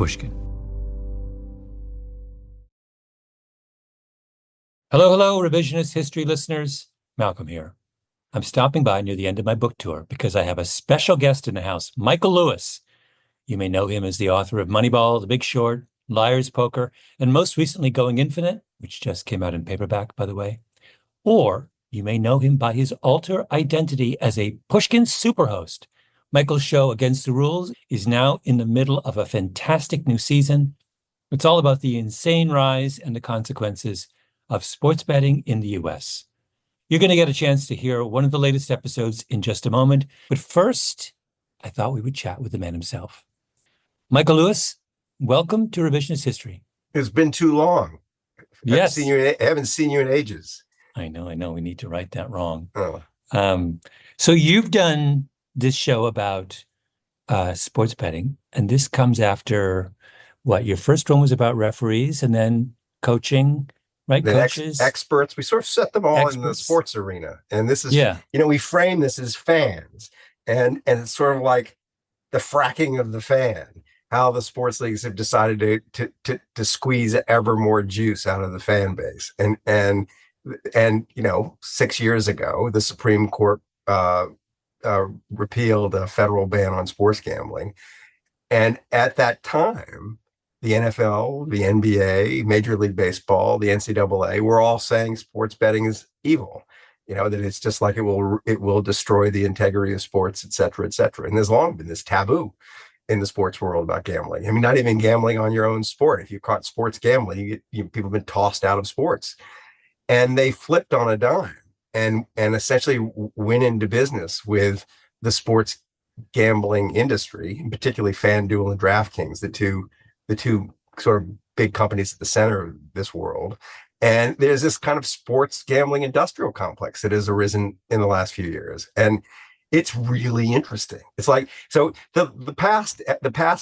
Pushkin. Hello, Revisionist History listeners. Malcolm here. I'm stopping by near the end of my book tour because I have a special guest in the house, Michael Lewis. You may know him as the author of Moneyball, The Big Short, Liar's Poker, and most recently Going Infinite, which just came out in paperback, by the way. Or you may know him by his alter identity as a Pushkin superhost. Michael's show, Against the Rules, is now in the middle of a fantastic new season. It's all about the insane rise and the consequences of sports betting in the U.S. You're going to get a chance to hear one of the latest episodes in just a moment. But first, I thought we would chat with the man himself. Michael Lewis, welcome to Revisionist History. It's been too long. Yes. I haven't seen you in ages. I know. We need to right that wrong. Oh. So you've done this show about sports betting, and this comes after what? Your first one was about referees and then coaching, right? The Coaches. experts. We sort of set them all in the sports arena. And this is, we frame this as fans. And it's sort of like the fracking of the fan, how the sports leagues have decided to squeeze ever more juice out of the fan base. And 6 years ago, the Supreme Court repealed a federal ban on sports gambling. And at that time, the NFL, the NBA, Major League Baseball, the NCAA were all saying sports betting is evil. That it's just like it will destroy the integrity of sports, et cetera, et cetera. And there's long been this taboo in the sports world about gambling. I mean, not even gambling on your own sport. If you caught sports gambling, people have been tossed out of sports. And they flipped on a dime and essentially went into business with the sports gambling industry, and particularly FanDuel and DraftKings, the two sort of big companies at the center of this world. And there's this kind of sports gambling industrial complex that has arisen in the last few years. And it's really interesting. It's like, so the past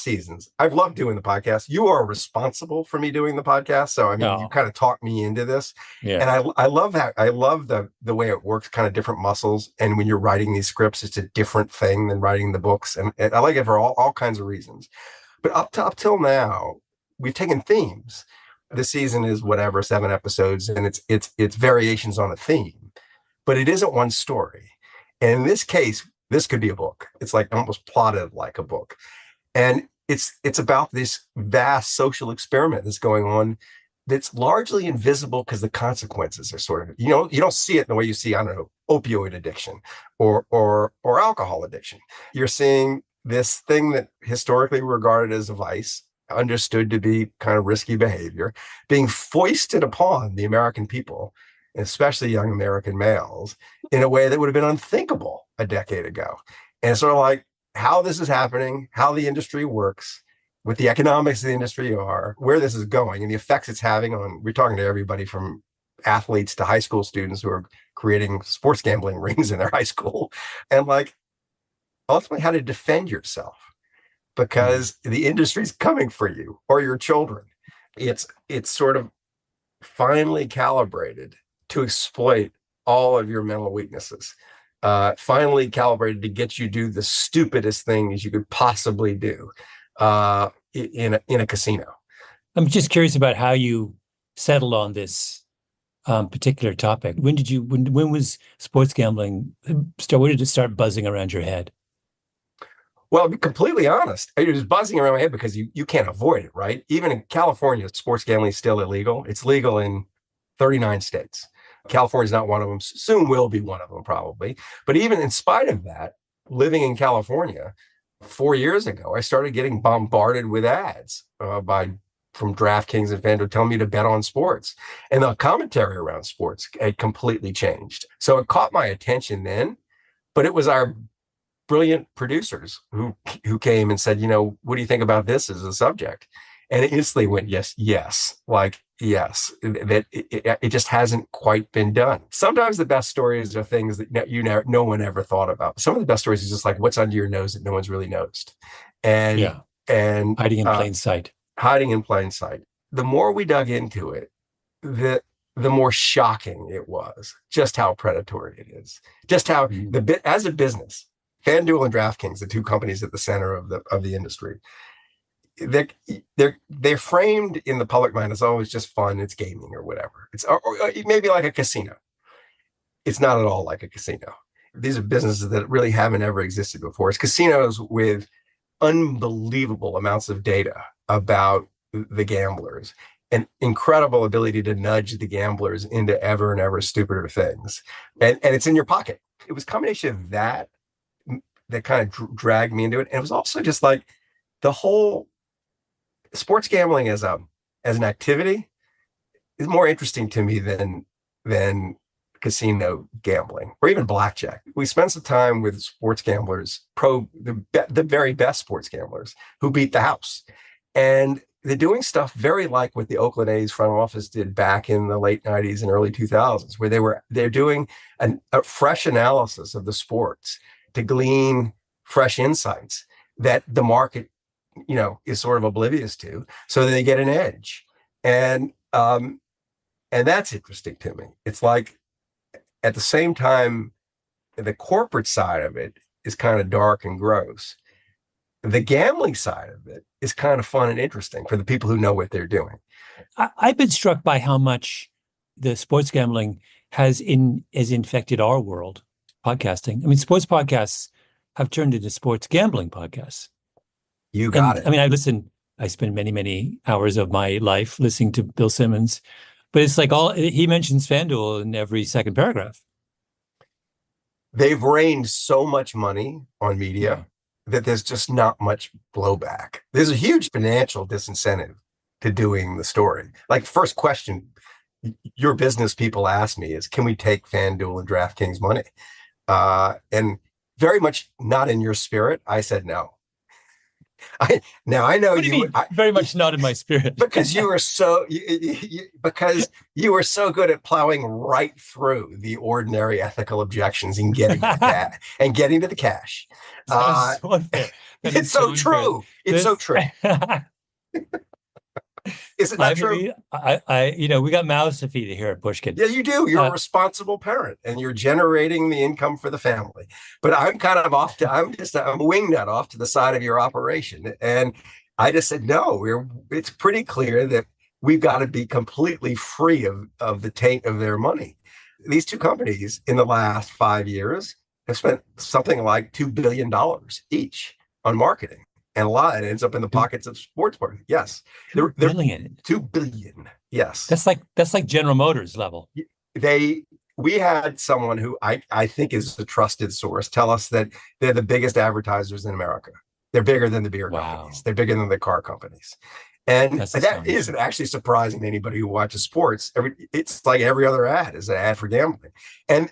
seasons, I've loved doing the podcast. You are responsible for me doing the podcast. So, you kind of talked me into this. Yeah. And I love that. I love the way it works, kind of different muscles. And when you're writing these scripts, it's a different thing than writing the books. And I like it for all kinds of reasons. But up till now, we've taken themes. This season is 7 episodes, and it's variations on a theme, but it isn't one story. And in this case, this could be a book. It's like almost plotted like a book. And it's about this vast social experiment that's going on that's largely invisible because the consequences are sort of, you don't see it in the way you see, I don't know, opioid addiction or alcohol addiction. You're seeing this thing that historically regarded as a vice, understood to be kind of risky behavior, being foisted upon the American people, especially young American males, in a way that would have been unthinkable a decade ago. And it's sort of like how this is happening, how the industry works, what the economics of the industry are, where this is going, and the effects it's having on, we're talking to everybody from athletes to high school students who are creating sports gambling rings in their high school, and like ultimately how to defend yourself because the industry's coming for you or your children. It's sort of finely calibrated to exploit all of your mental weaknesses, finally calibrated to get you to do the stupidest things you could possibly do in a casino. I'm just curious about how you settled on this particular topic. When was sports gambling when did it start buzzing around your head? Well, to be completely honest, it was buzzing around my head because you can't avoid it, right? Even in California, sports gambling is still illegal. It's legal in 39 states. California is not one of them. Soon will be one of them, probably. But even in spite of that, living in California 4 years ago, I started getting bombarded with ads from DraftKings and FanDuel telling me to bet on sports. And the commentary around sports had completely changed. So it caught my attention then, but it was our brilliant producers who came and said, what do you think about this as a subject? And it instantly went, yes, like, yes, that it just hasn't quite been done. Sometimes the best stories are things that no one ever thought about. Some of the best stories is just like what's under your nose that no one's really noticed. And hiding in plain sight. Hiding in plain sight. The more we dug into it, the more shocking it was, just how predatory it is, just how as a business, FanDuel and DraftKings, the two companies at the center of the industry, they're framed in the public mind as always just fun, it's gaming or whatever. It's or maybe like a casino. It's not at all like a casino. These are businesses that really haven't ever existed before. It's casinos with unbelievable amounts of data about the gamblers and incredible ability to nudge the gamblers into ever and ever stupider things. And it's in your pocket. It was a combination of that kind of dragged me into it. And it was also just like the whole sports gambling as an activity is more interesting to me than casino gambling or even blackjack. We spend some time with sports gamblers, the very best sports gamblers who beat the house. And they're doing stuff very like what the Oakland A's front office did back in the late 90s and early 2000s, where they're doing a fresh analysis of the sports to glean fresh insights that the market, is sort of oblivious to, so that they get an edge. And that's interesting to me. It's like, at the same time, the corporate side of it is kind of dark and gross. The gambling side of it is kind of fun and interesting for the people who know what they're doing. I've been struck by how much the sports gambling has infected our world, podcasting. I mean, sports podcasts have turned into sports gambling podcasts. You got it. I mean, I spend many, many hours of my life listening to Bill Simmons, but it's like he mentions FanDuel in every second paragraph. They've rained so much money on media that there's just not much blowback. There's a huge financial disincentive to doing the story. Like, first question your business people ask me is, can we take FanDuel and DraftKings money? And very much not in your spirit, I said no. I know what do you mean? Very much not in my spirit. Because you were so because you were so good at plowing right through the ordinary ethical objections and getting to that and getting to the cash. It's so true. It's so true. Is it not true? We got mouths to feed here at Pushkin. Yeah, you do. You're a responsible parent, and you're generating the income for the family. But I'm kind of I'm a wingnut off to the side of your operation, and I just said no. It's pretty clear that we've got to be completely free of the taint of their money. These two companies in the last 5 years have spent something like $2 billion each on marketing. And a lot of it ends up in the pockets of sports parties. Yes. $2 billion. $2 billion. Yes. That's like General Motors level. We had someone who I think is a trusted source tell us that they're the biggest advertisers in America. They're bigger than the beer companies. They're bigger than the car companies. And that isn't actually surprising to anybody who watches sports. It's like every other ad is an ad for gambling. And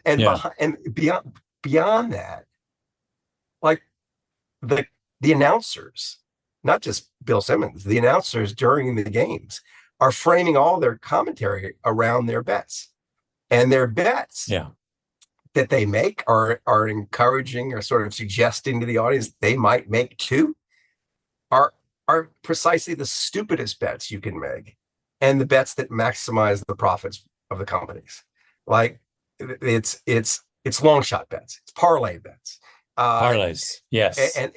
beyond that, like the announcers, not just Bill Simmons, the announcers during the games are framing all their commentary around their bets. And their bets that they make are encouraging or sort of suggesting to the audience they might make too, are precisely the stupidest bets you can make, and the bets that maximize the profits of the companies. Like it's long shot bets, it's parlay bets. Parlays, yes. And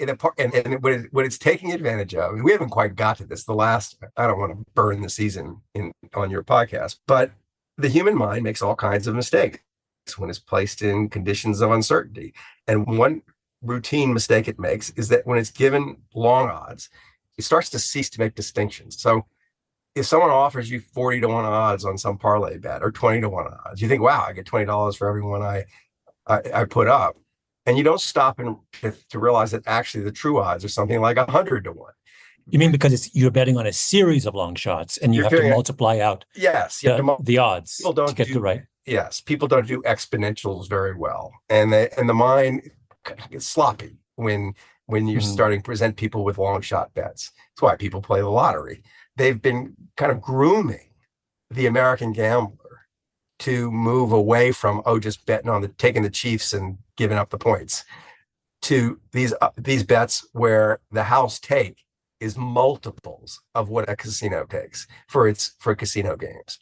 what it's taking advantage of, and we haven't quite got to this. I don't want to burn the season on your podcast, but the human mind makes all kinds of mistakes when it's placed in conditions of uncertainty. And one routine mistake it makes is that when it's given long odds, it starts to cease to make distinctions. So if someone offers you 40 to 1 odds on some parlay bet or 20 to 1 odds, you think, wow, I get $20 for every one I put up. And you don't stop to realize that actually the true odds are something like 100 to 1. You mean because you're betting on a series of long shots and you have to multiply out the odds to get the right. Yes, people don't do exponentials very well. And the mind gets sloppy when you're starting to present people with long shot bets. That's why people play the lottery. They've been kind of grooming the American gambler to move away from just betting on taking the Chiefs and giving up the points to these bets where the house take is multiples of what a casino takes for casino games.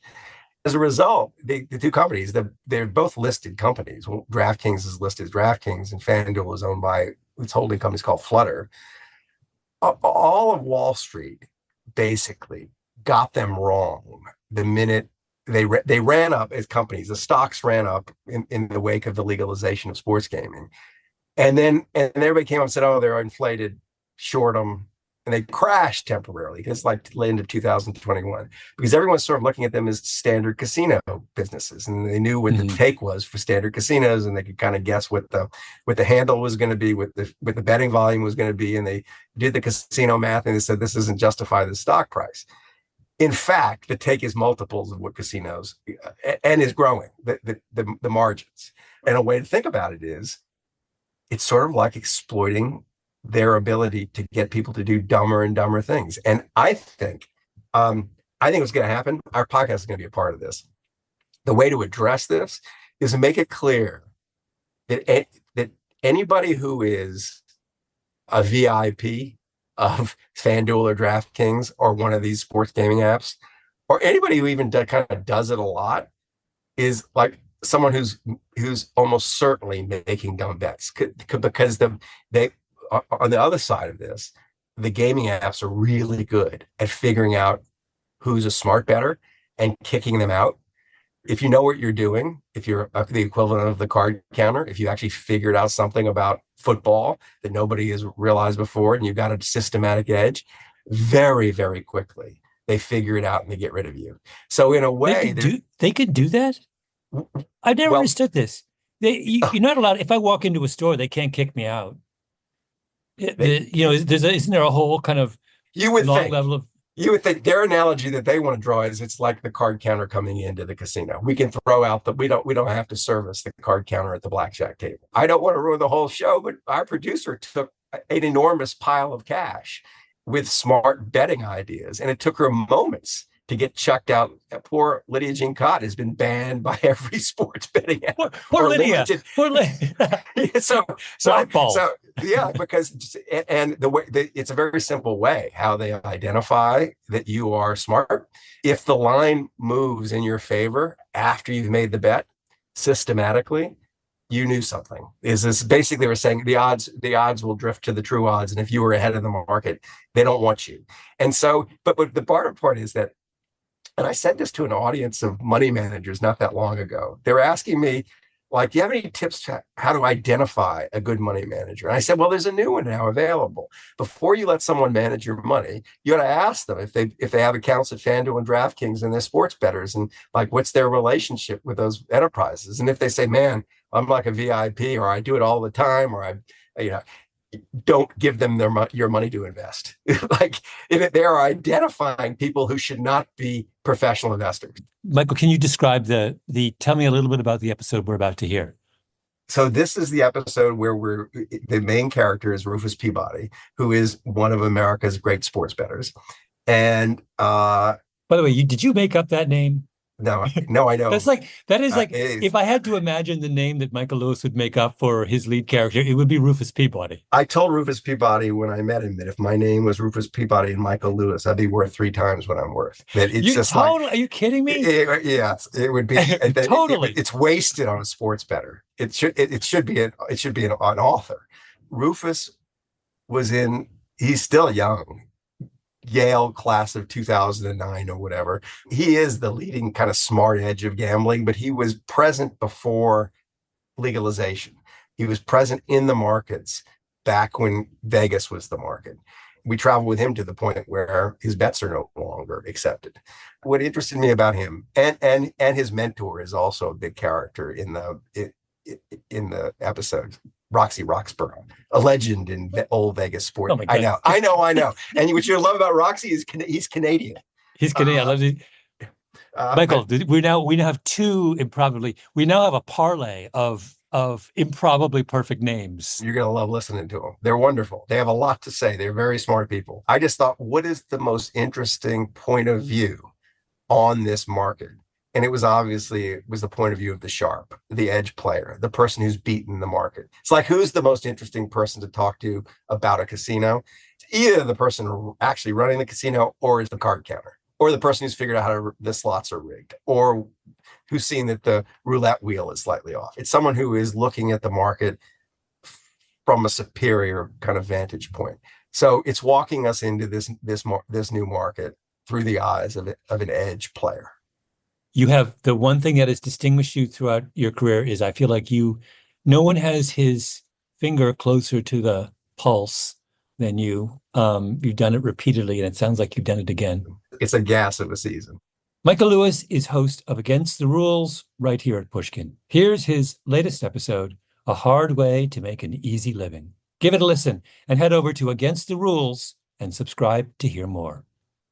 As a result, the two companies, they're both listed companies. Well, DraftKings is listed as DraftKings, and FanDuel is owned by its holding company called Flutter. all of Wall Street basically got them wrong the minute they ran up as companies. The stocks ran up in the wake of the legalization of sports gaming. And everybody came up and said, oh, they're inflated, short them. And they crashed temporarily. It's like the end of 2021 because everyone's sort of looking at them as standard casino businesses. And they knew what the take was for standard casinos, and they could kind of guess what the handle was going to be, what the betting volume was going to be. And they did the casino math and they said, this doesn't justify the stock price. In fact, the take is multiples of what casinos and is growing the margins. And a way to think about it is it's sort of like exploiting their ability to get people to do dumber and dumber things. And I think what's going to happen, our podcast is going to be a part of this. The way to address this is to make it clear that anybody who is a VIP of FanDuel or DraftKings or one of these sports gaming apps, or anybody who even kind of does it a lot, is like someone who's almost certainly making dumb bets because they on the other side of this, the gaming apps are really good at figuring out who's a smart bettor and kicking them out. If you know what you're doing, if you're the equivalent of the card counter, if you actually figured out something about football that nobody has realized before and you've got a systematic edge, very, very quickly, they figure it out and they get rid of you. So in a way, they could do that? I've never understood this. You're not allowed, if I walk into a store, they can't kick me out. Isn't there a whole kind of level of... You would think their analogy that they want to draw is it's like the card counter coming into the casino. We can throw out we don't have to service the card counter at the blackjack table. I don't want to ruin the whole show, but our producer took an enormous pile of cash with smart betting ideas, and it took her moments to get chucked out. Poor Lydia Jean Cott has been banned by every sports betting app. Poor Lydia. Poor Lydia. Yeah, because it's a very simple way how they identify that you are smart. If the line moves in your favor after you've made the bet systematically, you knew something. Is this basically we're saying the odds will drift to the true odds, and if you were ahead of the market, they don't want you. And so, but the part is that, and I said this to an audience of money managers not that long ago. They were asking me, like, do you have any tips to how to identify a good money manager? And I said, well, there's a new one now available. Before you let someone manage your money, you got to ask them if they have accounts at FanDuel and DraftKings and they're sports bettors, and like, what's their relationship with those enterprises? And if they say, man, I'm like a VIP, or I do it all the time, or don't give them your money to invest. Like, if they are identifying people who should not be professional investors. Michael, can you describe tell me a little bit about the episode we're about to hear? So this is the episode where the main character is Rufus Peabody, who is one of America's great sports bettors. And by the way, did you make up that name? No, I know. That is if I had to imagine the name that Michael Lewis would make up for his lead character, it would be Rufus Peabody. I told Rufus Peabody when I met him that if my name was Rufus Peabody and Michael Lewis, I'd be worth 3 times what I'm worth. That it's are you kidding me? Yes, it would be totally. It's wasted on a sports bettor. It should be an author. Rufus he's still young. Yale class of 2009 or whatever. He is the leading kind of smart edge of gambling, but he was present before legalization. He was present in the markets back when Vegas was the market. We traveled with him to the point where his bets are no longer accepted. What interested me about him and his mentor is also a big character in the episode. Roxy Roxborough, a legend in old Vegas sport. Oh, I know. And what you love about Roxy is he's Canadian. He's Canadian. Michael, we now have we now have a parlay of improbably perfect names. You're going to love listening to them. They're wonderful. They have a lot to say. They're very smart people. I just thought, what is the most interesting point of view on this market? And it was the point of view of the sharp, the edge player, the person who's beaten the market. It's like, who's the most interesting person to talk to about a casino? It's either the person actually running the casino, or is the card counter, or the person who's figured out how the slots are rigged, or who's seen that the roulette wheel is slightly off. It's someone who is looking at the market from a superior kind of vantage point. So it's walking us into this new market through the eyes of an edge player. You have the one thing that has distinguished you throughout your career is I feel like no one has his finger closer to the pulse than you. You've done it repeatedly, and it sounds like you've done it again. It's a gas of a season. Michael Lewis is host of Against the Rules right here at Pushkin. Here's his latest episode, A Hard Way to Make an Easy Living. Give it a listen and head over to Against the Rules and subscribe to hear more.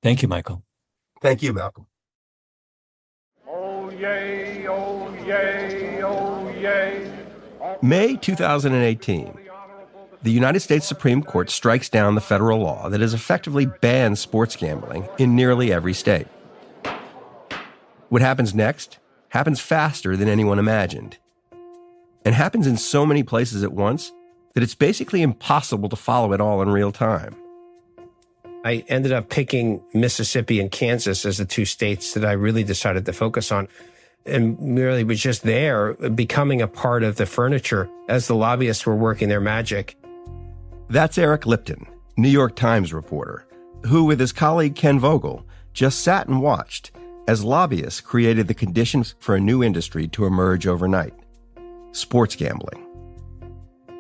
Thank you, Michael. Thank you, Malcolm. Oh, yay, oh, yay, oh, yay. May 2018. The United States Supreme Court strikes down the federal law that has effectively banned sports gambling in nearly every state. What happens next happens faster than anyone imagined, and happens in so many places at once that it's basically impossible to follow it all in real time. I ended up picking Mississippi and Kansas as the two states that I really decided to focus on, and really was just there, becoming a part of the furniture as the lobbyists were working their magic. That's Eric Lipton, New York Times reporter, who with his colleague Ken Vogel just sat and watched as lobbyists created the conditions for a new industry to emerge overnight: sports gambling.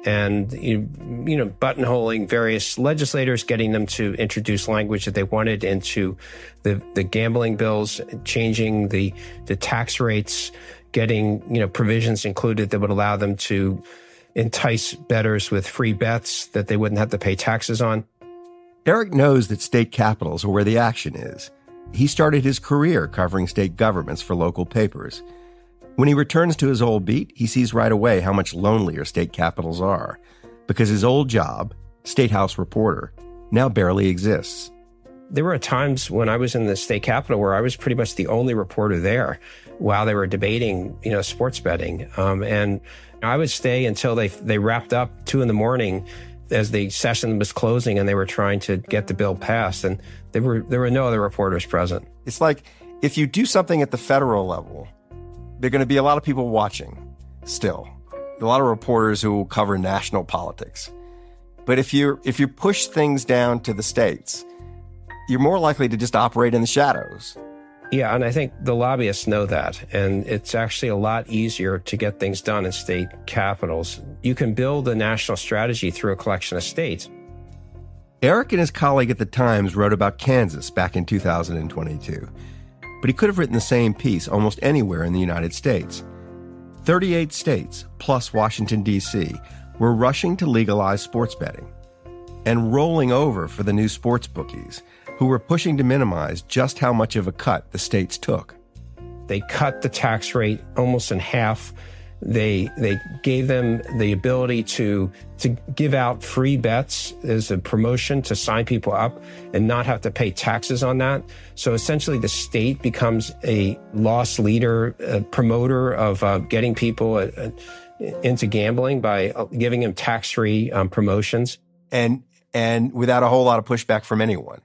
And, buttonholing various legislators, getting them to introduce language that they wanted into the gambling bills, changing the tax rates, getting, provisions included that would allow them to entice bettors with free bets that they wouldn't have to pay taxes on. Eric knows that state capitals are where the action is. He started his career covering state governments for local papers. When he returns to his old beat, he sees right away how much lonelier state capitals are, because his old job, State House reporter, now barely exists. There were times when I was in the state capitol where I was pretty much the only reporter there while they were debating, sports betting. And I would stay until they wrapped up 2 a.m. as the session was closing and they were trying to get the bill passed. And there were no other reporters present. It's like if you do something at the federal level, there are going to be a lot of people watching still. A lot of reporters who will cover national politics. But if you push things down to the states, you're more likely to just operate in the shadows. Yeah, and I think the lobbyists know that. And it's actually a lot easier to get things done in state capitals. You can build a national strategy through a collection of states. Eric and his colleague at the Times wrote about Kansas back in 2022. But he could have written the same piece almost anywhere in the United States. 38 states, plus Washington, D.C., were rushing to legalize sports betting and rolling over for the new sports bookies, who were pushing to minimize just how much of a cut the states took. They cut the tax rate almost in half. They gave them the ability to give out free bets as a promotion to sign people up and not have to pay taxes on that. So essentially the state becomes a loss leader, a promoter of getting people into gambling by giving them tax-free promotions. And without a whole lot of pushback from anyone.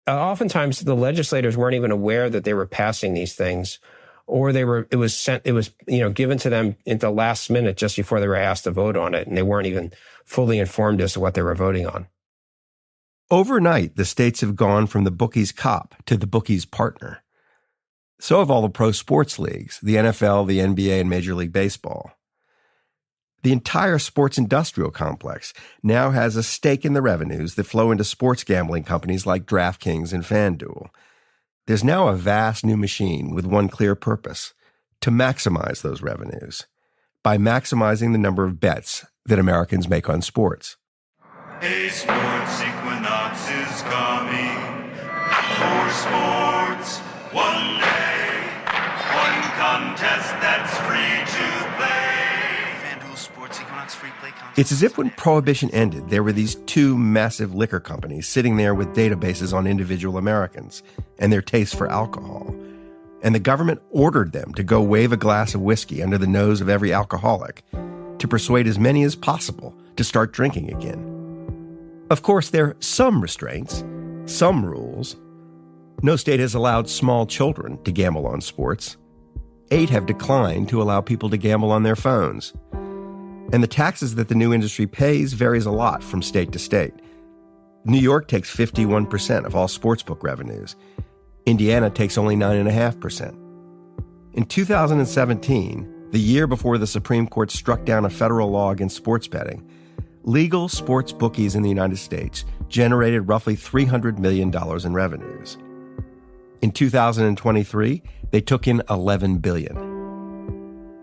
Oftentimes the legislators weren't even aware that they were passing these things, or it was given to them at the last minute just before they were asked to vote on it, and they weren't even fully informed as to what they were voting on. Overnight, the states have gone from the bookie's cop to the bookie's partner. So have all the pro sports leagues, the NFL, the NBA, and Major League Baseball. The entire sports industrial complex now has a stake in the revenues that flow into sports gambling companies like DraftKings and FanDuel. There's now a vast new machine with one clear purpose: to maximize those revenues by maximizing the number of bets that Americans make on sports. A sports equinox is coming for sports. One day, one contest that's free to play. FanDuel Sports Equinox free play contest. It's as if when Prohibition ended, there were these two massive liquor companies sitting there with databases on individual Americans and their taste for alcohol. And the government ordered them to go wave a glass of whiskey under the nose of every alcoholic to persuade as many as possible to start drinking again. Of course, there are some restraints, some rules. No state has allowed small children to gamble on sports. 8 have declined to allow people to gamble on their phones. And the taxes that the new industry pays varies a lot from state to state. New York takes 51% of all sportsbook revenues. Indiana takes only 9.5%. In 2017, the year before the Supreme Court struck down a federal law against sports betting, legal sports bookies in the United States generated roughly $300 million in revenues. In 2023, they took in $11 billion.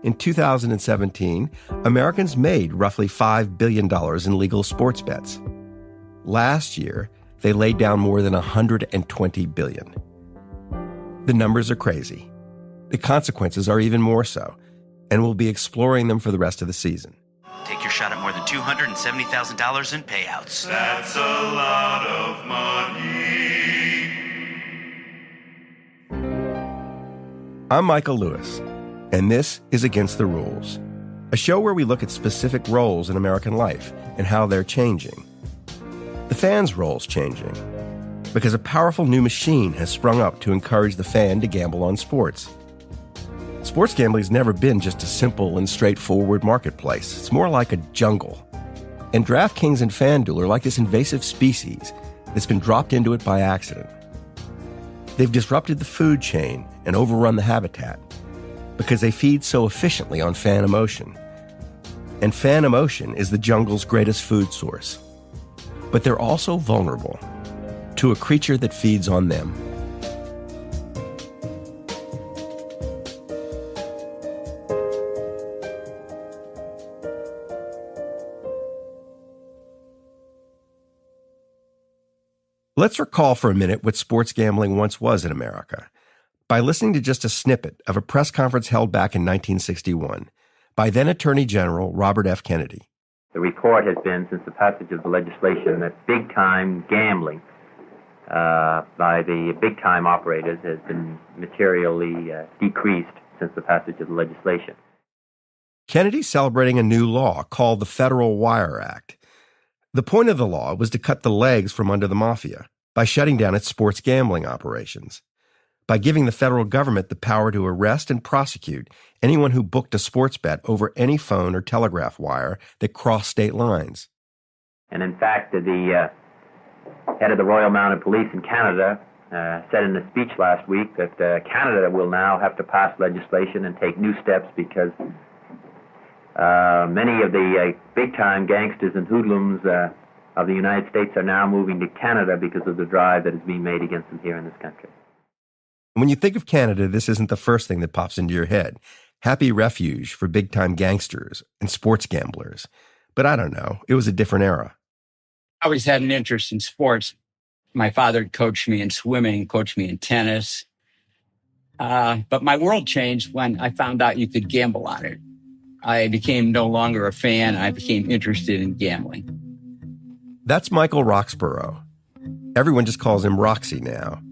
In 2017, Americans made roughly $5 billion in legal sports bets. Last year, they laid down more than $120 billion. The numbers are crazy. The consequences are even more so, and we'll be exploring them for the rest of the season. Take your shot at more than $270,000 in payouts. That's a lot of money. I'm Michael Lewis, and this is Against the Rules, a show where we look at specific roles in American life and how they're changing. The fan's role's changing because a powerful new machine has sprung up to encourage the fan to gamble on sports. Sports gambling's never been just a simple and straightforward marketplace. It's more like a jungle. And DraftKings and FanDuel are like this invasive species that's been dropped into it by accident. They've disrupted the food chain and overrun the habitat because they feed so efficiently on fan emotion. And fan emotion is the jungle's greatest food source. But they're also vulnerable to a creature that feeds on them. Let's recall for a minute what sports gambling once was in America by listening to just a snippet of a press conference held back in 1961 by then Attorney General Robert F. Kennedy. The report has been, since the passage of the legislation, that big-time gambling by the big-time operators has been materially decreased since the passage of the legislation. Kennedy's celebrating a new law called the Federal Wire Act. The point of the law was to cut the legs from under the mafia by shutting down its sports gambling operations, by giving the federal government the power to arrest and prosecute anyone who booked a sports bet over any phone or telegraph wire that crossed state lines. And in fact, the head of the Royal Mounted Police in Canada said in a speech last week that Canada will now have to pass legislation and take new steps because many of the big-time gangsters and hoodlums of the United States are now moving to Canada because of the drive that is being made against them here in this country. When you think of Canada, this isn't the first thing that pops into your head. Happy refuge for big-time gangsters and sports gamblers. But I don't know. It was a different era. I always had an interest in sports. My father coached me in swimming, coached me in tennis. But my world changed when I found out you could gamble on it. I became no longer a fan. I became interested in gambling. That's Michael Roxborough. Everyone just calls him Roxy now.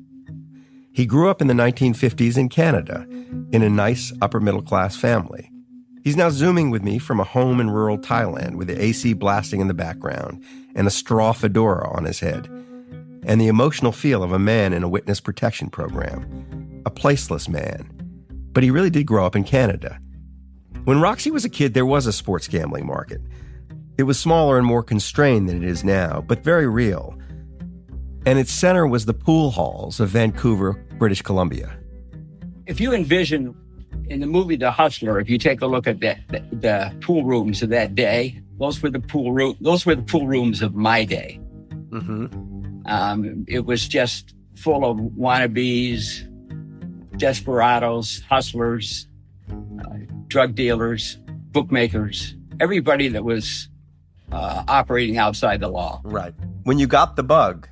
He grew up in the 1950s in Canada, in a nice upper-middle-class family. He's now Zooming with me from a home in rural Thailand with the AC blasting in the background and a straw fedora on his head, and the emotional feel of a man in a witness protection program, a placeless man. But he really did grow up in Canada. When Roxy was a kid, there was a sports gambling market. It was smaller and more constrained than it is now, but very real. And its center was the pool halls of Vancouver, British Columbia. If you envision in the movie The Hustler, if you take a look at the pool rooms of that day, those were the pool rooms of my day. Mm-hmm. It was just full of wannabes, desperados, hustlers, drug dealers, bookmakers, everybody that was operating outside the law. Right. When you got the bug,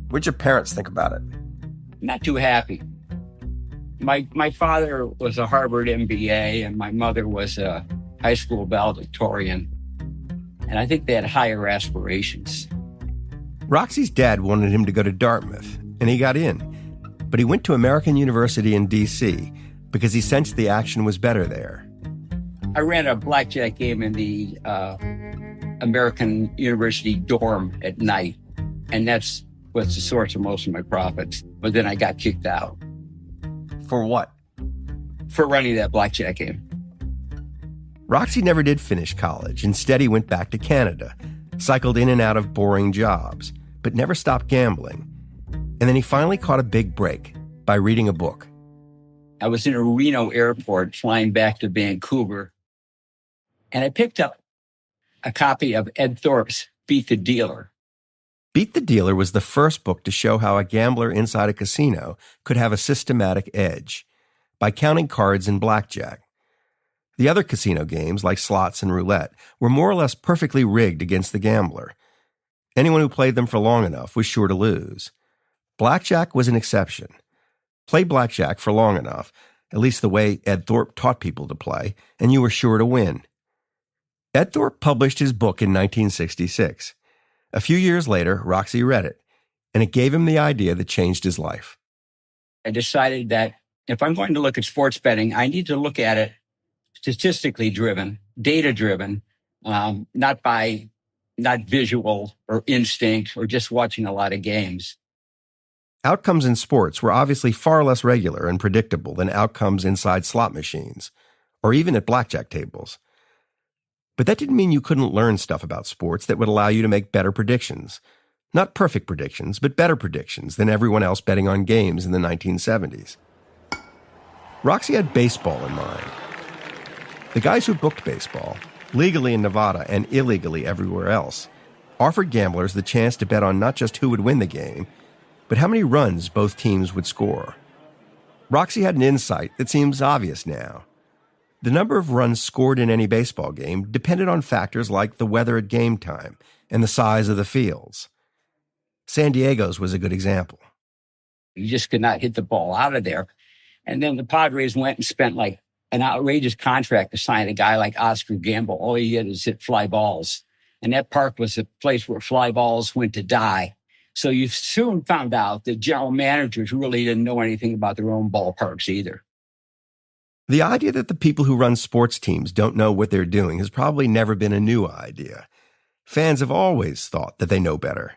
what'd your parents think about it? Not too happy. My father was a Harvard MBA, and my mother was a high school valedictorian. And I think they had higher aspirations. Roxy's dad wanted him to go to Dartmouth, and he got in. But he went to American University in D.C. because he sensed the action was better there. I ran a blackjack game in the American University dorm at night, and that's what's the source of most of my profits. But then I got kicked out. For what? For running that blackjack game. Roxy never did finish college. Instead, he went back to Canada, cycled in and out of boring jobs, but never stopped gambling. And then he finally caught a big break by reading a book. I was in a Reno airport flying back to Vancouver, and I picked up a copy of Ed Thorpe's Beat the Dealer. Beat the Dealer was the first book to show how a gambler inside a casino could have a systematic edge by counting cards in blackjack. The other casino games, like slots and roulette, were more or less perfectly rigged against the gambler. Anyone who played them for long enough was sure to lose. Blackjack was an exception. Play blackjack for long enough, at least the way Ed Thorpe taught people to play, and you were sure to win. Ed Thorpe published his book in 1966. A few years later, Roxy read it, and it gave him the idea that changed his life. I decided that if I'm going to look at sports betting, I need to look at it statistically driven, data driven, not visual or instinct or just watching a lot of games. Outcomes in sports were obviously far less regular and predictable than outcomes inside slot machines, or even at blackjack tables. But that didn't mean you couldn't learn stuff about sports that would allow you to make better predictions. Not perfect predictions, but better predictions than everyone else betting on games in the 1970s. Roxy had baseball in mind. The guys who booked baseball, legally in Nevada and illegally everywhere else, offered gamblers the chance to bet on not just who would win the game, but how many runs both teams would score. Roxy had an insight that seems obvious now. The number of runs scored in any baseball game depended on factors like the weather at game time and the size of the fields. San Diego's was a good example. You just could not hit the ball out of there. And then the Padres went and spent like an outrageous contract to sign a guy like Oscar Gamble. All he did is hit fly balls. And that park was a place where fly balls went to die. So you soon found out that general managers really didn't know anything about their own ballparks either. The idea that the people who run sports teams don't know what they're doing has probably never been a new idea. Fans have always thought that they know better.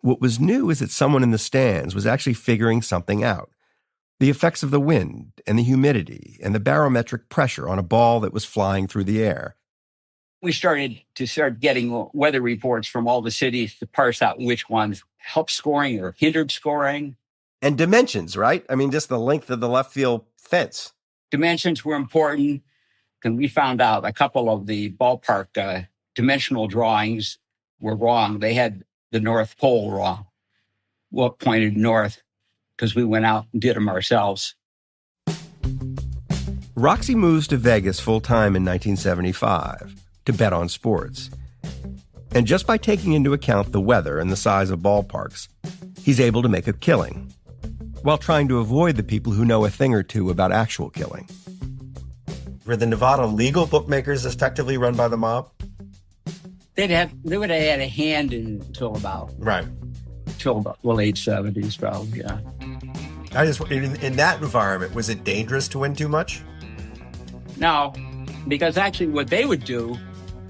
What was new is that someone in the stands was actually figuring something out. The effects of the wind and the humidity and the barometric pressure on a ball that was flying through the air. We started getting weather reports from all the cities to parse out which ones helped scoring or hindered scoring. And dimensions, right? I mean, just the length of the left field fence. Dimensions were important, and we found out a couple of the ballpark dimensional drawings were wrong. They had the North Pole wrong. What pointed north, because we went out and did them ourselves. Roxy moves to Vegas full-time in 1975 to bet on sports. And just by taking into account the weather and the size of ballparks, he's able to make a killing, while trying to avoid the people who know a thing or two about actual killing. Were the Nevada legal bookmakers effectively run by the mob? They would have had a hand until about Right. Till about the late 70s, probably, yeah. In that environment, was it dangerous to win too much? No, because actually what they would do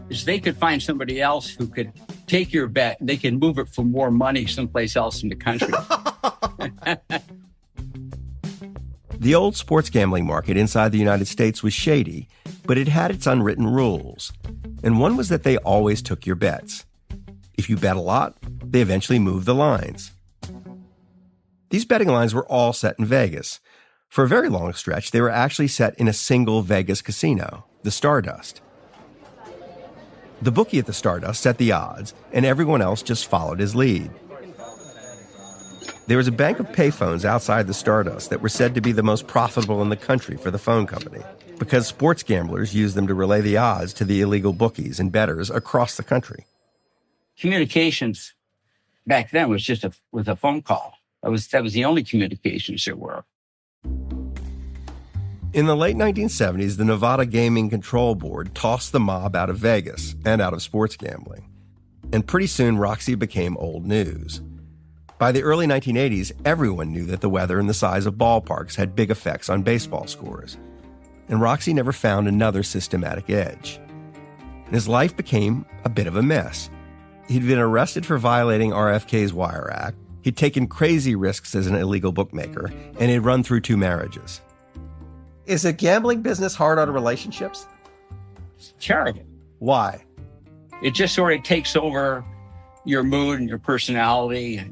is they could find somebody else who could take your bet and they can move it for more money someplace else in the country. The old sports gambling market inside the United States was shady, but it had its unwritten rules. And one was that they always took your bets. If you bet a lot, they eventually moved the lines. These betting lines were all set in Vegas. For a very long stretch, they were actually set in a single Vegas casino, the Stardust. The bookie at the Stardust set the odds, and everyone else just followed his lead. There was a bank of payphones outside the Stardust that were said to be the most profitable in the country for the phone company, because sports gamblers used them to relay the odds to the illegal bookies and bettors across the country. Communications back then was just a phone call. That was the only communications there were. In the late 1970s, the Nevada Gaming Control Board tossed the mob out of Vegas and out of sports gambling. And pretty soon, Roxy became old news. By the early 1980s, everyone knew that the weather and the size of ballparks had big effects on baseball scores. And Roxy never found another systematic edge. And his life became a bit of a mess. He'd been arrested for violating RFK's Wire Act. He'd taken crazy risks as an illegal bookmaker, and he'd run through 2 marriages. Is a gambling business hard on relationships? It's terrible. Why? It just sort of takes over your mood and your personality.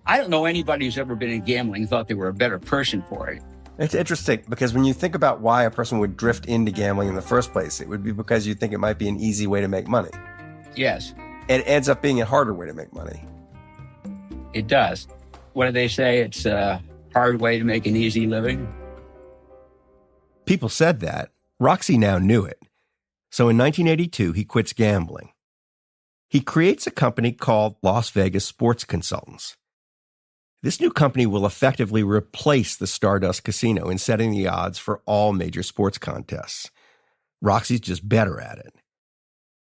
I don't know anybody who's ever been in gambling thought they were a better person for it. It's interesting because when you think about why a person would drift into gambling in the first place, it would be because you think it might be an easy way to make money. Yes. It ends up being a harder way to make money. It does. What do they say? It's a hard way to make an easy living. People said that. Roxy now knew it. So in 1982, he quits gambling. He creates a company called Las Vegas Sports Consultants. This new company will effectively replace the Stardust Casino in setting the odds for all major sports contests. Roxy's just better at it.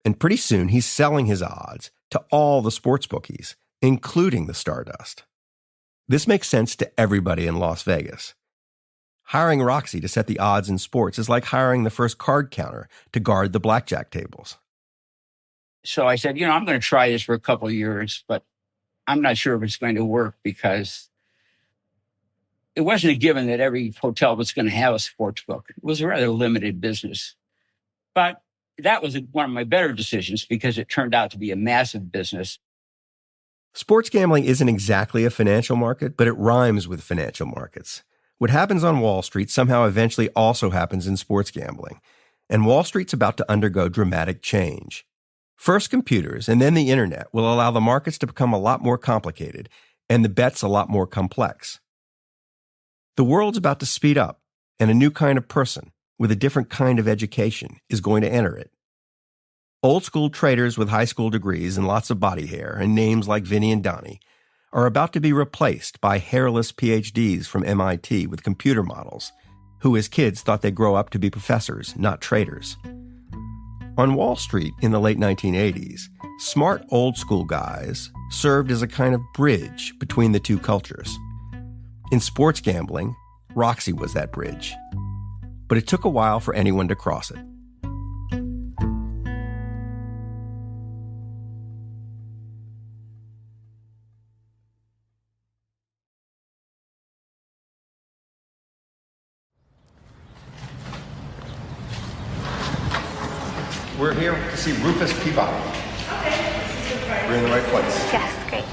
And pretty soon, he's selling his odds to all the sports bookies, including the Stardust. This makes sense to everybody in Las Vegas. Hiring Roxy to set the odds in sports is like hiring the first card counter to guard the blackjack tables. So I said, I'm going to try this for a couple of years, but I'm not sure if it's going to work because it wasn't a given that every hotel was going to have a sports book. It was a rather limited business. But that was one of my better decisions because it turned out to be a massive business. Sports gambling isn't exactly a financial market, but it rhymes with financial markets. What happens on Wall Street somehow eventually also happens in sports gambling. And Wall Street's about to undergo dramatic change. First, computers and then the internet will allow the markets to become a lot more complicated and the bets a lot more complex. The world's about to speed up, and a new kind of person with a different kind of education is going to enter it. Old school traders with high school degrees and lots of body hair and names like Vinny and Donnie are about to be replaced by hairless PhDs from MIT with computer models who as kids thought they'd grow up to be professors, not traders. On Wall Street in the late 1980s, smart old school guys served as a kind of bridge between the two cultures. In sports gambling, Roxy was that bridge. But it took a while for anyone to cross it. We're here to see Rufus Peabody. Okay. We're in the right place. Yes, great.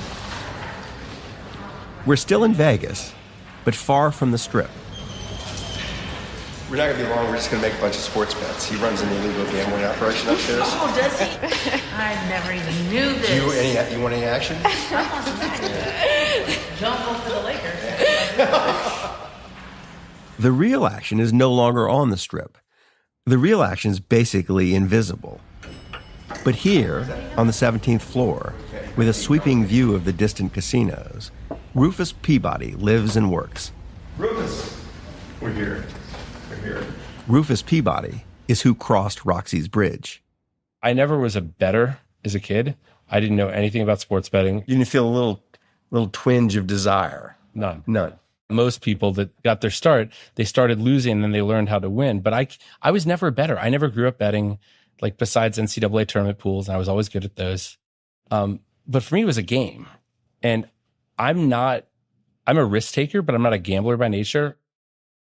We're still in Vegas, but far from the Strip. We're not going to be long. We're just going to make a bunch of sports bets. He runs an illegal gambling operation upstairs. Oh, does he? I never even knew this. You want any action? Jump over the Lakers. The real action is no longer on the Strip. The real action is basically invisible. But here, on the 17th floor, with a sweeping view of the distant casinos, Rufus Peabody lives and works. Rufus, we're here. Rufus Peabody is who crossed Roxy's bridge. I never was a bettor as a kid. I didn't know anything about sports betting. You didn't feel a little twinge of desire? None. Most people that got their start, they started losing and then they learned how to win. But I was never a bettor. I never grew up betting, like besides NCAA tournament pools, and I was always good at those. But for me, it was a game. And I'm a risk taker, but I'm not a gambler by nature.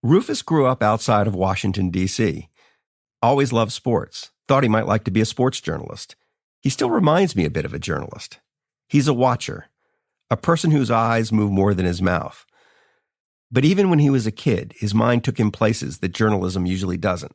Rufus grew up outside of Washington, D.C. Always loved sports. Thought he might like to be a sports journalist. He still reminds me a bit of a journalist. He's a watcher, a person whose eyes move more than his mouth. But even when he was a kid, his mind took him places that journalism usually doesn't.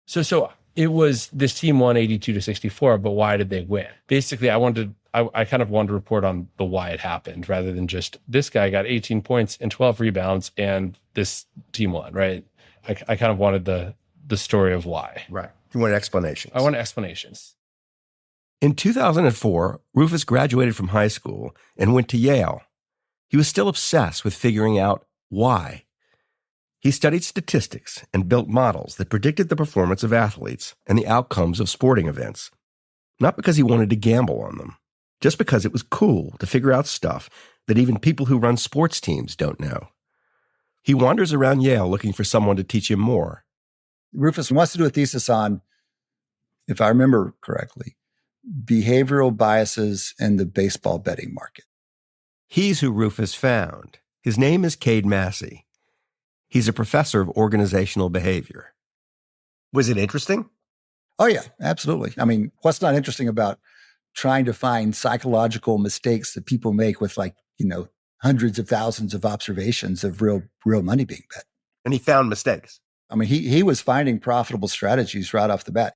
So it was, this team won 82-64, but why did they win? Basically, I kind of wanted to report on the why it happened rather than just this guy got 18 points and 12 rebounds and this team won, right? I kind of wanted the story of why. Right. You wanted explanations. I wanted explanations. In 2004, Rufus graduated from high school and went to Yale. He was still obsessed with figuring out why. He studied statistics and built models that predicted the performance of athletes and the outcomes of sporting events. Not because he wanted to gamble on them, just because it was cool to figure out stuff that even people who run sports teams don't know. He wanders around Yale looking for someone to teach him more. Rufus wants to do a thesis on, if I remember correctly, behavioral biases in the baseball betting market. He's who Rufus found. His name is Cade Massey. He's a professor of organizational behavior. Was it interesting? Oh, yeah, absolutely. I mean, what's not interesting about trying to find psychological mistakes that people make with hundreds of thousands of observations of real money being bet. And he found mistakes. I mean, he was finding profitable strategies right off the bat.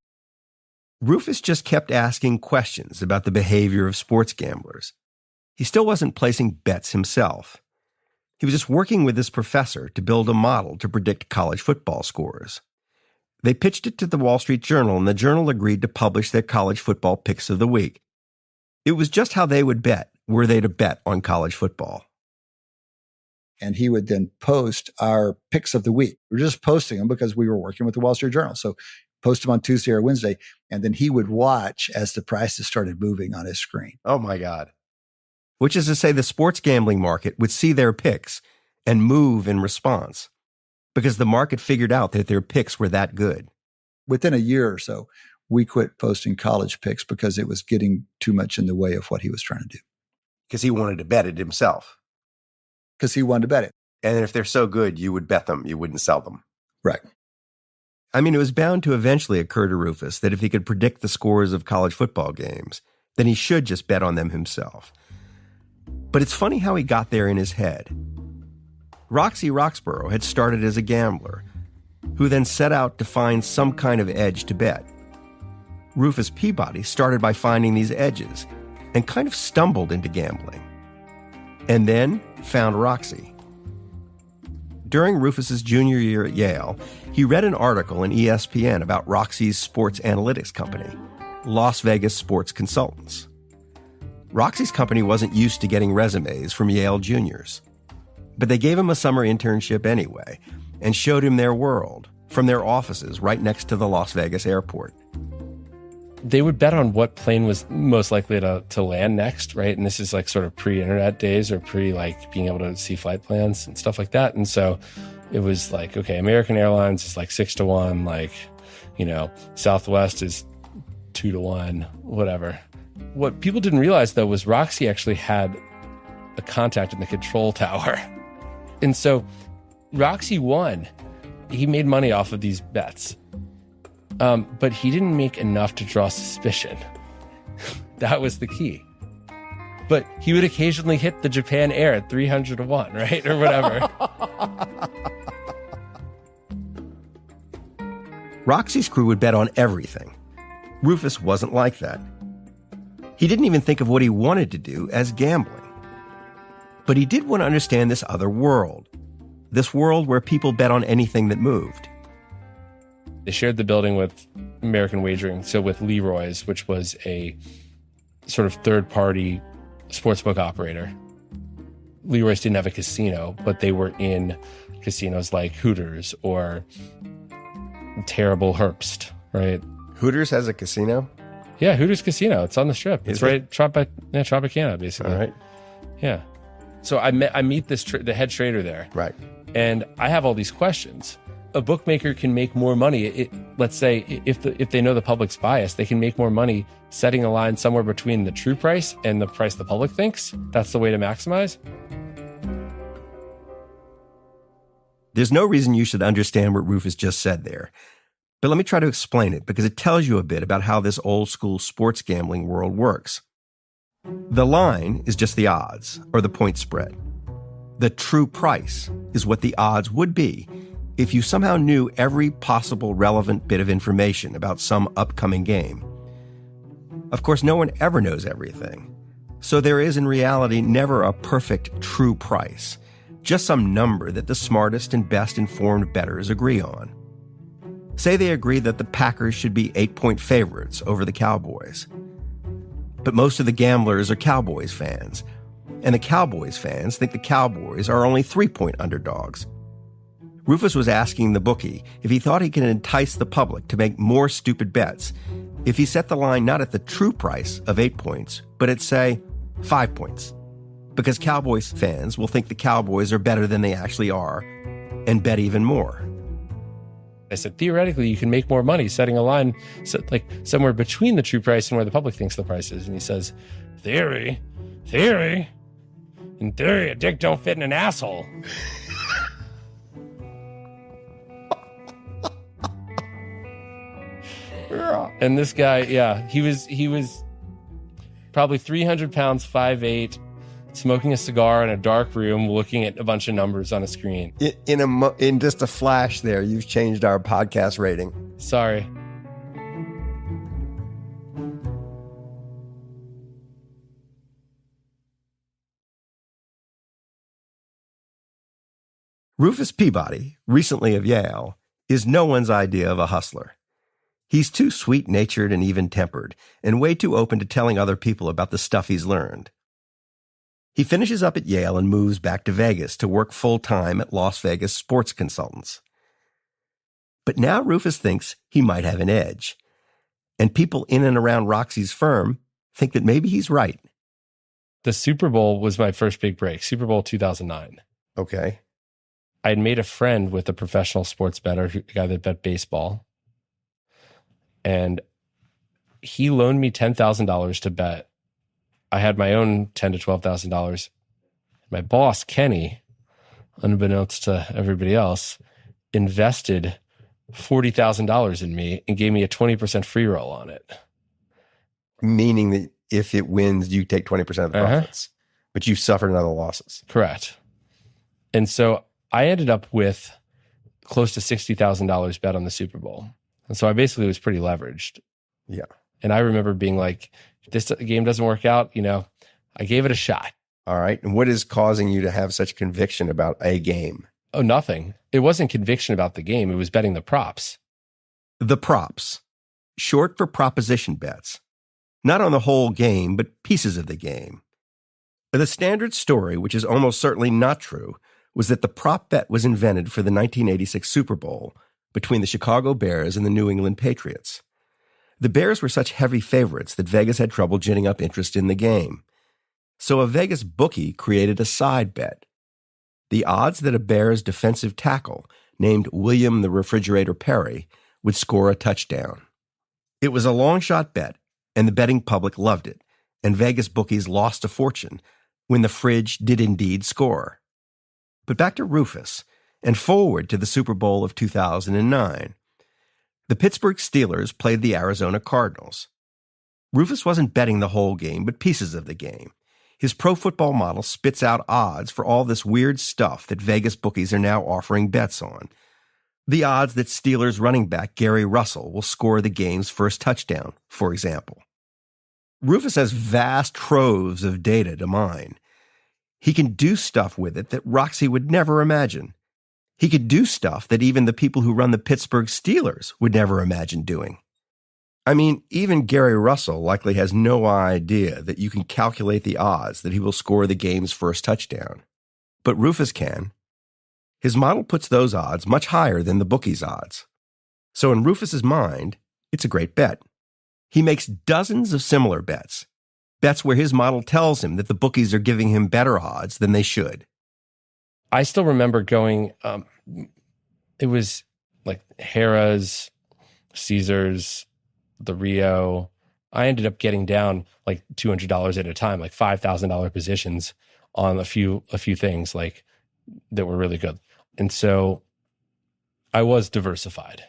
Rufus just kept asking questions about the behavior of sports gamblers. He still wasn't placing bets himself. He was just working with his professor to build a model to predict college football scores. They pitched it to the Wall Street Journal, and the Journal agreed to publish their college football picks of the week. It was just how they would bet, were they to bet on college football. And he would then post our picks of the week. We were just posting them because we were working with the Wall Street Journal. So post them on Tuesday or Wednesday, and then he would watch as the prices started moving on his screen. Oh, my God. Which is to say the sports gambling market would see their picks and move in response because the market figured out that their picks were that good. Within a year or so, we quit posting college picks because it was getting too much in the way of what he was trying to do. Because he wanted to bet it himself. Because he wanted to bet it. And if they're so good, you would bet them. You wouldn't sell them. Right. I mean, it was bound to eventually occur to Rufus that if he could predict the scores of college football games, then he should just bet on them himself. But it's funny how he got there in his head. Roxy Roxborough had started as a gambler, who then set out to find some kind of edge to bet. Rufus Peabody started by finding these edges and kind of stumbled into gambling. And then found Roxy. During Rufus's junior year at Yale, he read an article in ESPN about Roxy's sports analytics company, Las Vegas Sports Consultants. Roxy's company wasn't used to getting resumes from Yale juniors, but they gave him a summer internship anyway and showed him their world from their offices right next to the Las Vegas airport. They would bet on what plane was most likely to land next, right? And this is like sort of pre-internet days or being able to see flight plans and stuff like that. And so it was like, okay, American Airlines is like 6-1, Southwest is 2-1, whatever. What people didn't realize, though, was Roxy actually had a contact in the control tower. And so Roxy won. He made money off of these bets. But he didn't make enough to draw suspicion. That was the key. But he would occasionally hit the Japan Air at 300-1, right? Or whatever. Roxy's crew would bet on everything. Rufus wasn't like that. He didn't even think of what he wanted to do as gambling. But he did want to understand this other world. This world where people bet on anything that moved. They shared the building with American Wagering, so with Leroy's, which was a sort of third-party sportsbook operator. Leroy's didn't have a casino, but they were in casinos like Hooters or terrible Herbst, right? Hooters has a casino? Yeah, Hooters Casino. It's on the Strip. It's right Tropicana, basically. All right. Yeah. So I meet the head trader there. Right. And I have all these questions. A bookmaker can make more money. Let's say if they know the public's bias, they can make more money setting a line somewhere between the true price and the price the public thinks. That's the way to maximize. There's no reason you should understand what Rufus just said there. But let me try to explain it because it tells you a bit about how this old school sports gambling world works. The line is just the odds or the point spread. The true price is what the odds would be if you somehow knew every possible relevant bit of information about some upcoming game. Of course, no one ever knows everything. So there is in reality never a perfect true price, just some number that the smartest and best informed bettors agree on. Say they agree that the Packers should be 8-point favorites over the Cowboys. But most of the gamblers are Cowboys fans, and the Cowboys fans think the Cowboys are only 3-point underdogs. Rufus was asking the bookie if he thought he could entice the public to make more stupid bets if he set the line not at the true price of 8 points, but at, say, 5 points. Because Cowboys fans will think the Cowboys are better than they actually are and bet even more. I said, theoretically, you can make more money setting a line somewhere between the true price and where the public thinks the price is. And he says, theory? In theory, a dick don't fit in an asshole. And this guy, yeah, he was probably 300 pounds, 5'8", smoking a cigar in a dark room, looking at a bunch of numbers on a screen. In just a flash there, you've changed our podcast rating. Sorry. Rufus Peabody, recently of Yale, is no one's idea of a hustler. He's too sweet-natured and even-tempered, and way too open to telling other people about the stuff he's learned. He finishes up at Yale and moves back to Vegas to work full-time at Las Vegas Sports Consultants. But now Rufus thinks he might have an edge, and people in and around Roxy's firm think that maybe he's right. The Super Bowl was my first big break, Super Bowl 2009. Okay. I had made a friend with a professional sports bettor, a guy that bet baseball. And he loaned me $10,000 to bet. I had my own $10,000 to $12,000. My boss, Kenny, unbeknownst to everybody else, invested $40,000 in me and gave me a 20% free roll on it. Meaning that if it wins, you take 20% of the profits, but you suffered none of the losses. Correct. And so I ended up with close to $60,000 bet on the Super Bowl. And so I basically was pretty leveraged. Yeah. And I remember being like, if this game doesn't work out, I gave it a shot. All right. And what is causing you to have such conviction about a game? Oh, nothing. It wasn't conviction about the game. It was betting the props. The props, short for proposition bets. Not on the whole game, but pieces of the game. The standard story, which is almost certainly not true, was that the prop bet was invented for the 1986 Super Bowl between the Chicago Bears and the New England Patriots. The Bears were such heavy favorites that Vegas had trouble ginning up interest in the game. So a Vegas bookie created a side bet. The odds that a Bears defensive tackle named William the Refrigerator Perry would score a touchdown. It was a long shot bet, and the betting public loved it, and Vegas bookies lost a fortune when the fridge did indeed score. But back to Rufus, and forward to the Super Bowl of 2009. The Pittsburgh Steelers played the Arizona Cardinals. Rufus wasn't betting the whole game, but pieces of the game. His pro football model spits out odds for all this weird stuff that Vegas bookies are now offering bets on. The odds that Steelers running back Gary Russell will score the game's first touchdown, for example. Rufus has vast troves of data to mine. He can do stuff with it that Roxy would never imagine. He could do stuff that even the people who run the Pittsburgh Steelers would never imagine doing. I mean, even Gary Russell likely has no idea that you can calculate the odds that he will score the game's first touchdown. But Rufus can. His model puts those odds much higher than the bookie's odds. So in Rufus's mind, it's a great bet. He makes dozens of similar bets. Bets where his model tells him that the bookies are giving him better odds than they should. I still remember going, it was like Harrah's, Caesars, the Rio. I ended up getting down like $200 at a time, like $5,000 positions on a few things like that were really good. And so I was diversified.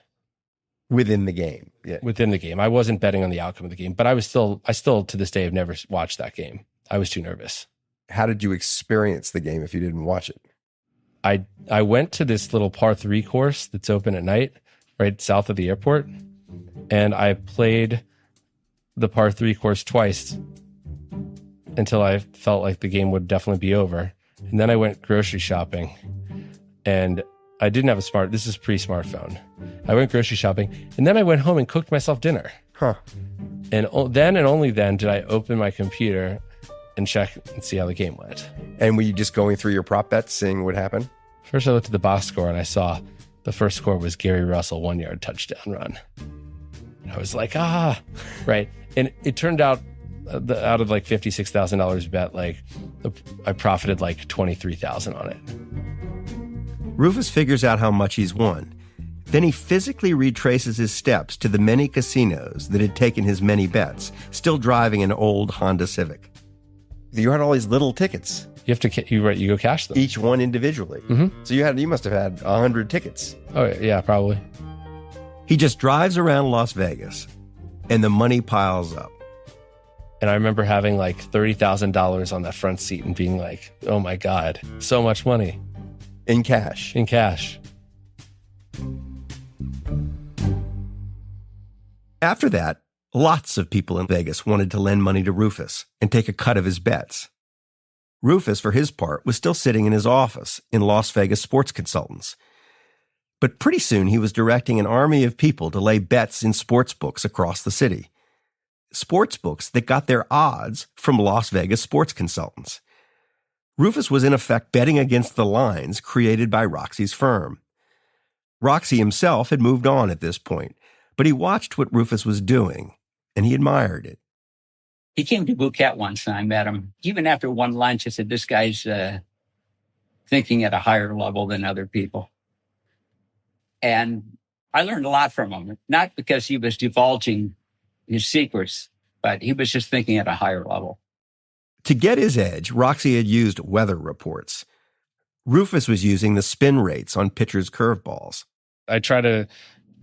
Within the game. Yeah. Within the game. I wasn't betting on the outcome of the game, but I still to this day have never watched that game. I was too nervous. How did you experience the game if you didn't watch it? I went to this little par 3 course that's open at night, right south of the airport. And I played the par 3 course twice until I felt like the game would definitely be over. And then I went grocery shopping, and I didn't have this is pre-smartphone. I went grocery shopping, and then I went home and cooked myself dinner. Huh. And then and only then did I open my computer and check and see how the game went. And were you just going through your prop bets, seeing what happened? First, I looked at the box score, and I saw the first score was Gary Russell 1-yard touchdown run. I was like, right. And it turned out out of like $56,000 bet, like I profited like $23,000 on it. Rufus figures out how much he's won. Then he physically retraces his steps to the many casinos that had taken his many bets, still driving an old Honda Civic. You had all these little tickets. You have to, you go cash them. Each one individually. Mm-hmm. So you must have had 100 tickets. Oh, yeah, probably. He just drives around Las Vegas, and the money piles up. And I remember having like $30,000 on that front seat and being like, oh my God, so much money. In cash. In cash. After that, lots of people in Vegas wanted to lend money to Rufus and take a cut of his bets. Rufus, for his part, was still sitting in his office in Las Vegas Sports Consultants. But pretty soon he was directing an army of people to lay bets in sports books across the city. Sports books that got their odds from Las Vegas Sports Consultants. Rufus was in effect betting against the lines created by Roxy's firm. Roxy himself had moved on at this point, but he watched what Rufus was doing, and he admired it. He came to Bouquet once, and I met him. Even after one lunch, I said, this guy's thinking at a higher level than other people. And I learned a lot from him, not because he was divulging his secrets, but he was just thinking at a higher level. To get his edge, Roxy had used weather reports. Rufus was using the spin rates on pitchers' curveballs. I try to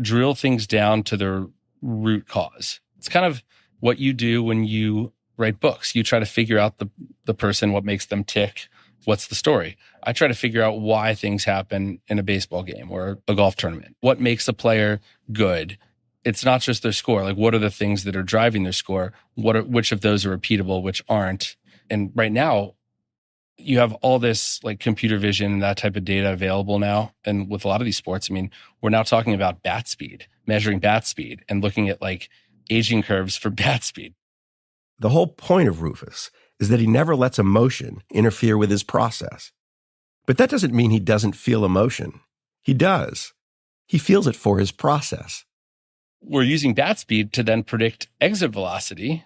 drill things down to their root cause. It's kind of what you do when you write books. You try to figure out the person, what makes them tick, what's the story. I try to figure out why things happen in a baseball game or a golf tournament. What makes a player good? It's not just their score. Like, what are the things that are driving their score? Which of those are repeatable, which aren't? And right now, you have all this like computer vision and that type of data available now. And with a lot of these sports, I mean, we're now talking about bat speed, measuring bat speed and looking at like aging curves for bat speed. The whole point of Rufus is that he never lets emotion interfere with his process. But that doesn't mean he doesn't feel emotion. He does. He feels it for his process. We're using bat speed to then predict exit velocity.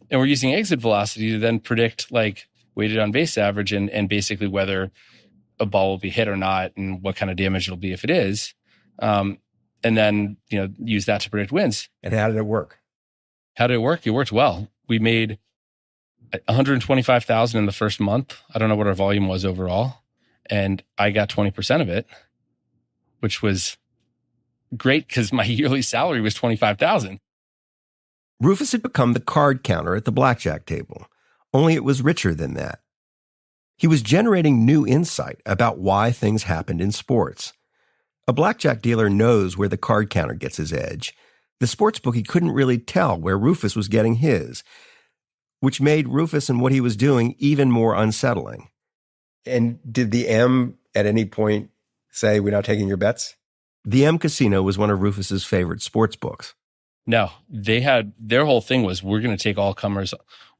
And we're using exit velocity to then predict like weighted on base average and basically whether a ball will be hit or not and what kind of damage it'll be if it is. And then, use that to predict wins. And how did it work? How did it work? It worked well. We made $125,000 in the first month. I don't know what our volume was overall. And I got 20% of it, which was great because my yearly salary was $25,000. Rufus had become the card counter at the blackjack table, only it was richer than that. He was generating new insight about why things happened in sports. A blackjack dealer knows where the card counter gets his edge. The sportsbookie couldn't really tell where Rufus was getting his, which made Rufus and what he was doing even more unsettling. And did the M at any point say, we're not taking your bets? The M Casino was one of Rufus's favorite sports books. No, their whole thing was, we're going to take all comers.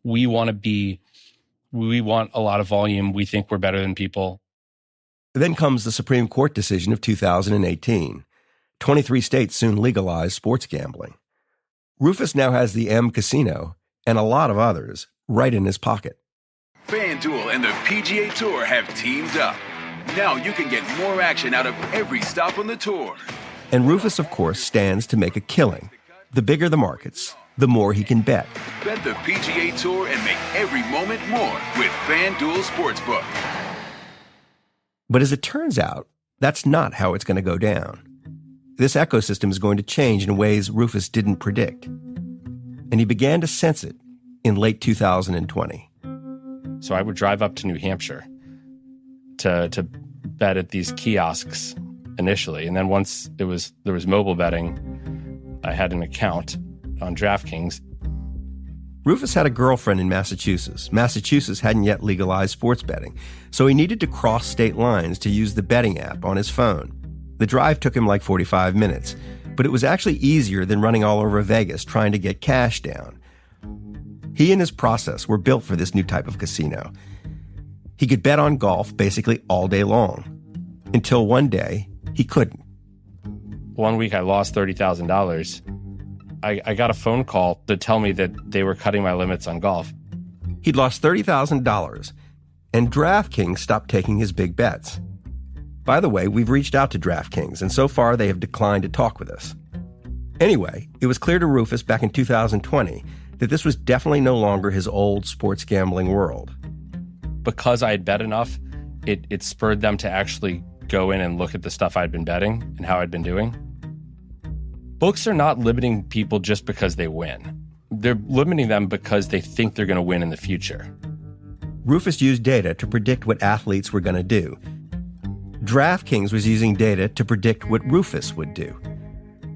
We want a lot of volume. We think we're better than people. Then comes the Supreme Court decision of 2018. 23 states soon legalized sports gambling. Rufus now has the M Casino and a lot of others right in his pocket. FanDuel and the PGA Tour have teamed up. Now you can get more action out of every stop on the tour. And Rufus, of course, stands to make a killing. The bigger the markets, the more he can bet. Bet the PGA Tour and make every moment more with FanDuel Sportsbook. But as it turns out, that's not how it's going to go down. This ecosystem is going to change in ways Rufus didn't predict. And he began to sense it in late 2020. So I would drive up to New Hampshire to bet at these kiosks initially. And then once there was mobile betting, I had an account on DraftKings. Rufus had a girlfriend in Massachusetts. Massachusetts hadn't yet legalized sports betting, so he needed to cross state lines to use the betting app on his phone. The drive took him like 45 minutes, but it was actually easier than running all over Vegas trying to get cash down. He and his process were built for this new type of casino. He could bet on golf basically all day long, until one day he couldn't. One week I lost $30,000. I got a phone call to tell me that they were cutting my limits on golf. He'd lost $30,000, and DraftKings stopped taking his big bets. By the way, we've reached out to DraftKings, and so far they have declined to talk with us. Anyway, it was clear to Rufus back in 2020 that this was definitely no longer his old sports gambling world. Because I had bet enough, it spurred them to actually go in and look at the stuff I'd been betting and how I'd been doing. Books are not limiting people just because they win. They're limiting them because they think they're going to win in the future. Rufus used data to predict what athletes were going to do. DraftKings was using data to predict what Rufus would do.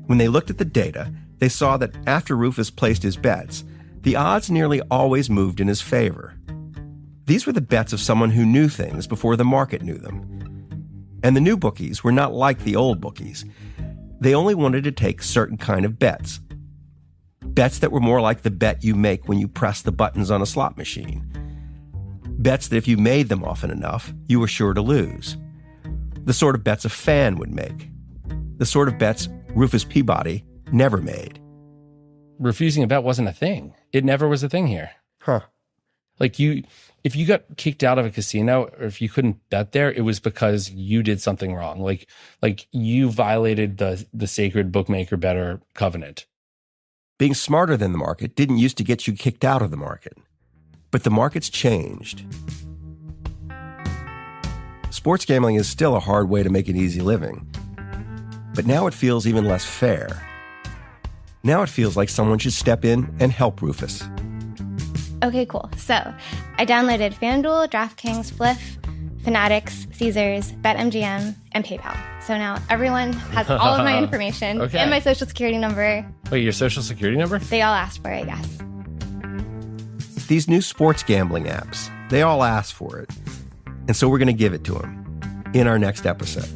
When they looked at the data, they saw that after Rufus placed his bets, the odds nearly always moved in his favor. These were the bets of someone who knew things before the market knew them. And the new bookies were not like the old bookies. They only wanted to take certain kind of bets. Bets that were more like the bet you make when you press the buttons on a slot machine. Bets that if you made them often enough, you were sure to lose. The sort of bets a fan would make. The sort of bets Rufus Peabody never made. Refusing a bet wasn't a thing. It never was a thing here. Huh. Like if you got kicked out of a casino or if you couldn't bet there, it was because you did something wrong. Like you violated the sacred bookmaker bettor covenant. Being smarter than the market didn't used to get you kicked out of the market. But the market's changed. Sports gambling is still a hard way to make an easy living. But now it feels even less fair. Now it feels like someone should step in and help Rufus. Okay, cool. So I downloaded FanDuel, DraftKings, Fliff, Fanatics, Caesars, BetMGM, and PayPal. So now everyone has all of my information and my social security number. Wait, your social security number? They all asked for it, yes. These new sports gambling apps, they all ask for it. And so we're going to give it to them in our next episode.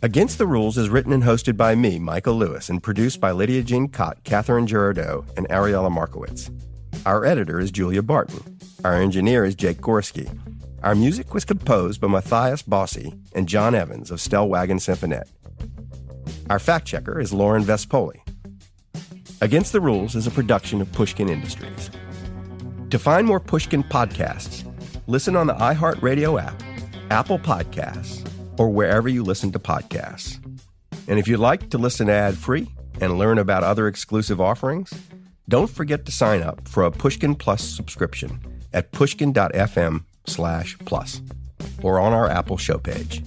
Against the Rules is written and hosted by me, Michael Lewis, and produced by Lydia Jean Cott, Catherine Girardeau, and Ariella Markowitz. Our editor is Julia Barton. Our engineer is Jake Gorski. Our music was composed by Matthias Bossi and John Evans of Stellwagen Symphonette. Our fact-checker is Lauren Vespoli. Against the Rules is a production of Pushkin Industries. To find more Pushkin podcasts, listen on the iHeartRadio app, Apple Podcasts, or wherever you listen to podcasts. And if you'd like to listen ad-free and learn about other exclusive offerings, don't forget to sign up for a Pushkin Plus subscription at pushkin.fm/plus or on our Apple show page.